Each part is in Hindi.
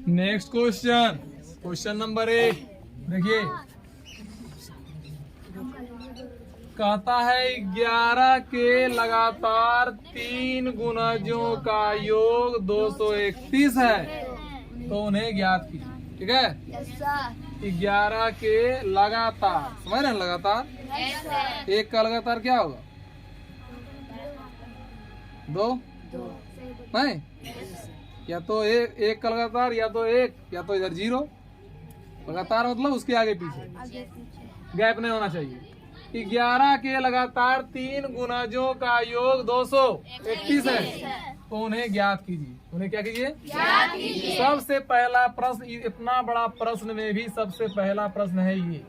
नेक्स्ट क्वेश्चन, क्वेश्चन नंबर 1 देखिए, कहता है 11 के लगातार 3 गुणजों का योग 231 है, तो उन्हें ज्ञात कीजिए। ठीक है, 11 के लगातार, समझ रहे हैं लगातार, एक का लगातार क्या होगा? 2 नहीं, या तो एक का लगातार, या तो एक, या तो इधर 0। लगातार मतलब उसके आगे पीछे गैप नहीं होना चाहिए। 11 के लगातार 3 गुणजों का योग 231 है, तो उन्हें ज्ञात कीजिए। उन्हें क्या कीजिए? ज्ञात कीजिए। सबसे पहला प्रश्न, इतना बड़ा प्रश्न में भी सबसे पहला प्रश्न है ये,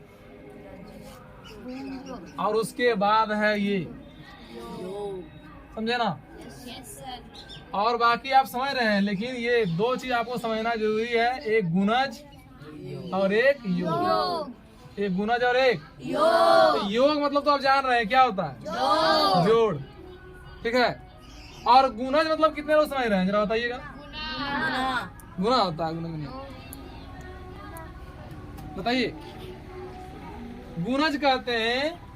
और उसके बाद है ये, समझे ना? और बाकी आप समझ रहे हैं, लेकिन ये 2 चीज आपको समझना जरूरी है, एक गुणज और एक योग। एक गुणज और एक योग। तो योग मतलब तो आप जान रहे हैं क्या होता है? जोड़। ठीक है, और गुणज मतलब कितने लोग समझ रहे हैं, जरा बताइएगा। गुना होता है, गुना नहीं बताइए। गुणज कहते हैं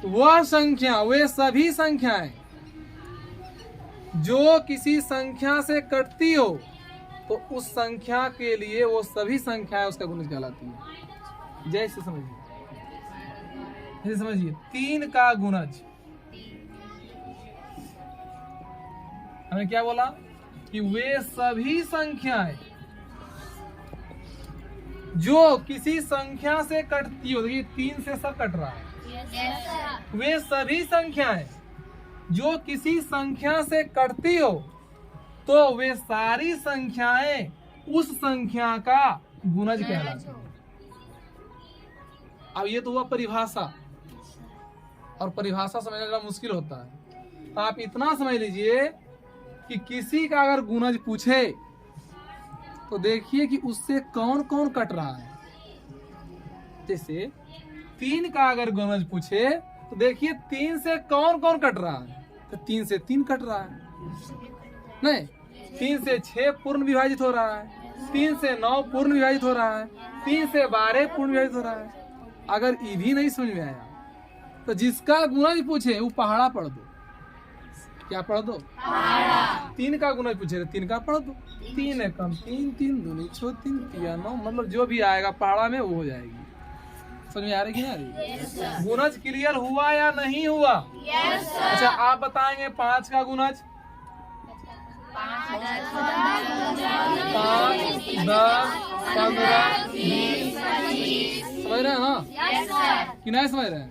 वह संख्या, वे सभी संख्याएं जो किसी संख्या से कटती हो, तो उस संख्या के लिए वो सभी संख्याएं उसका गुणज कहलाती है। जैसे समझिए, जैसे समझिए 3 का गुणज, हमें क्या बोला कि वे सभी संख्याएं जो किसी संख्या से कटती हो, देखिए 3 से सब कट रहा है। वे सभी संख्याएं जो किसी संख्या से कटती हो, तो वे सारी संख्याएं उस संख्या का गुणज कहलाती हैं। अब ये तो हुआ परिभाषा, और परिभाषा समझना जरा मुश्किल होता है। तो आप इतना समझ लीजिए कि किसी का अगर गुणज पूछे तो देखिए कि उससे कौन कौन कट रहा है। जैसे 3 का अगर गुणज पूछे तो देखिए 3 से कौन कौन कट रहा है, तो 3 से 3 कट रहा है, नहीं 3 से 6 पूर्ण विभाजित हो रहा है, 3 से 9 पूर्ण विभाजित हो रहा है, 3 से 12 पूर्ण विभाजित हो रहा है। अगर ये भी नहीं समझ में आया तो जिसका गुणज पूछे वो पहाड़ा पढ़ दो। क्या पढ़ दो? 3 का गुणज पूछे 3 का पढ़ दो। 3 एकम 3, 3 दूनी 6, 3 तिया 9, मतलब जो भी आएगा पहाड़ा में वो हो जाएगी। समझ में आ रही कि नहीं? गुणज क्लियर हुआ या नहीं हुआ? अच्छा, आप बताएंगे 5 का गुणज। 5, 10, 15, 20। समझ रहे हैं ना कि नहीं समझ रहे हैं?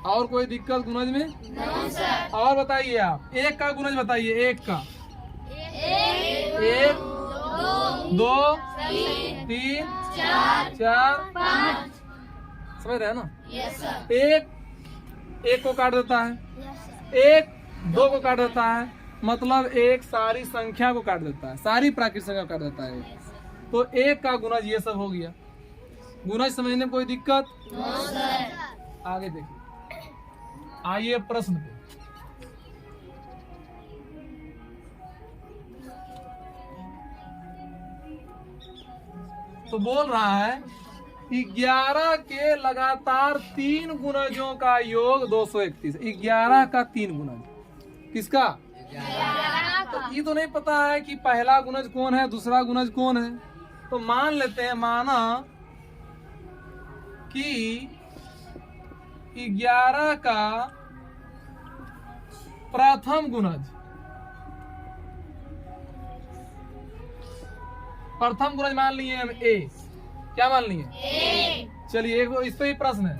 और कोई दिक्कत गुणज में? और बताइए आप 1 का गुणज बताइए। 1 का 1, 2, 3, 4, 5। समझ रहे हैं ना? एक को काट देता है, 1 2 को काट देता है, मतलब 1 सारी संख्या को काट देता है, सारी प्राकृतिक संख्या को काट देता है। तो 1 का गुणज ये सब हो गया। गुणज समझने में कोई दिक्कत? आगे देखिए, आइए प्रश्न पे। तो बोल रहा है कि 11 के लगातार 3 गुणजों का योग 231। 11 का 3 गुणज किसका? 11 का। तो ये तो नहीं पता है कि पहला गुणज कौन है, दूसरा गुणज कौन है। तो मान लेते हैं, माना कि 11 का प्रथम गुणज, प्रथम गुणज मान लिए हम A। क्या मान लिए? चलिए, एक इस पे ही प्रश्न है।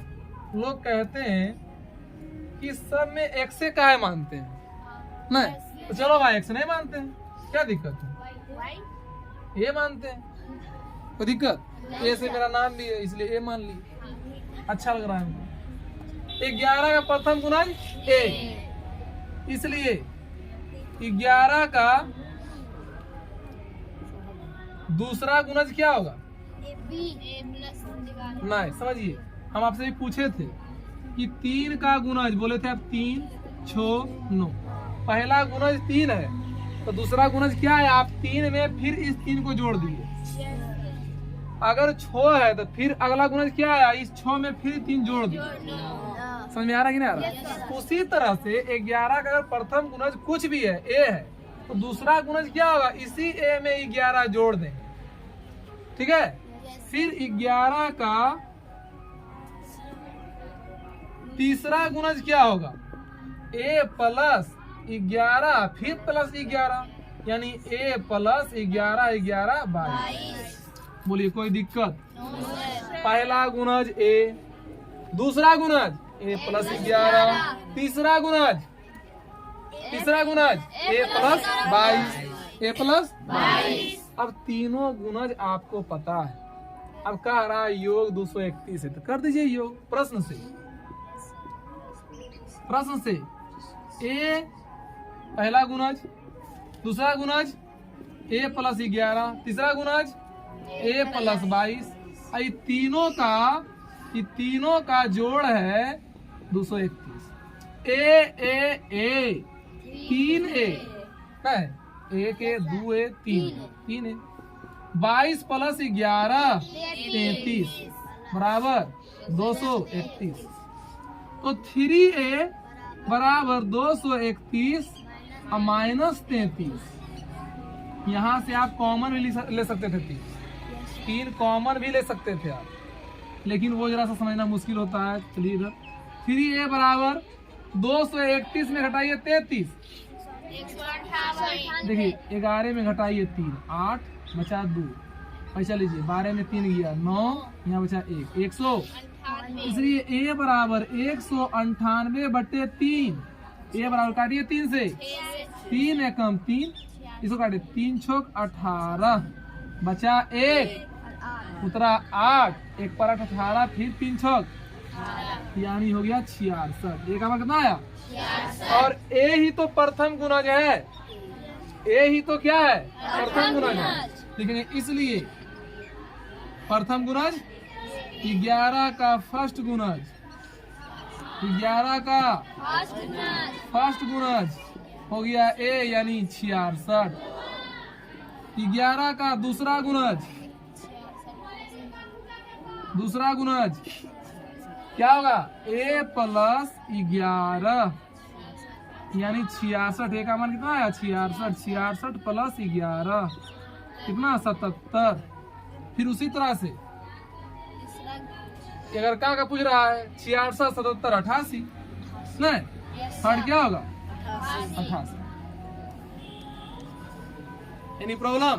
लोग कहते हैं कि सब में x से काहे मानते हैं? नहीं, तो चलो भाई x नहीं मानते हैं, क्या दिक्कत है? A मानते हैं, कोई दिक्कत? A से मेरा नाम भी है इसलिए A मान लिए, अच्छा लग रहा है हमको। 11 का प्रथम गुणज A, इसलिए 11 का दूसरा गुणज क्या होगा? नहीं, समझिए, हम आपसे भी पूछे थे कि 3 का गुणज, बोले थे आप 3, 6, 9। पहला गुणज 3 है तो दूसरा गुणज क्या है, आप 3 में फिर इस 3 को जोड़ दिए। अगर 6 है तो फिर अगला गुणज क्या है, इस 6 में फिर 3 जोड़ दिए। समझ में आ रहा कि नहीं आ रहा? उसी तरह से 11 का अगर प्रथम गुणज कुछ भी है, ए है, तो दूसरा गुणज क्या होगा, इसी ए में 11 जोड़ देंगे। ठीक है, फिर 11 का तीसरा गुणज क्या होगा, ए प्लस 11 फिर प्लस 11, यानी ए प्लस 11 11 22। बोलिए कोई दिक्कत? पहला गुणज ए, दूसरा गुणज ए प्लस 11, तीसरा गुणज ए प्लस 22, ए प्लस 22। अब तीनों गुणज आपको पता है। अब कह रहा है योग 231 है, तो कर दीजिए योग प्रश्न से। ए पहला गुणज, दूसरा गुणज ए प्लस 11, तीसरा गुणज ए प्लस 22। ये तीनों का जोड़ है 231। ए 3 ए है, 1 ए 2 ए 3 ए। 22 प्लस 11 33 बराबर 231। तो 3a बराबर 231 और माइनस 33। यहाँ से आप कॉमन भी ले सकते थे, 3 कॉमन भी ले सकते थे आप, लेकिन वो जरा सा समझना मुश्किल होता है। चलिए इधर 3a बराबर 231 में घटाइए 33, देखिए 11 में घटाइए 3, 8 बचा 2, पैसा लीजिए, 12 में 3 गया 9, यहाँ बचा 1, 100। इसलिए a बराबर 198 बटे 3। ए बराबर काटिए 3 से, 3 एकम 3, इसको काटिए 3 छोक 18, बचा 1, उतरा 8, 1 पर 8 18, फिर 3 छोक, यानी हो गया 66। एक का कितना आया? और ए ही तो प्रथम गुणज है, ए ही तो क्या है, प्रथम गुणज है। लेकिन इसलिए प्रथम गुणज 11 का फर्स्ट गुणज, 11 का फर्स्ट गुणज हो गया ए यानी 66। 11 का दूसरा गुणज क्या होगा, ए प्लस 11 यानी 66। ए का मान कितना आया 66, 66 प्लस 11 कितना 77। फिर उसी तरह से अगर का पूछ रहा है 66 77 88, नहीं थर्ड क्या होगा 88। Any problem?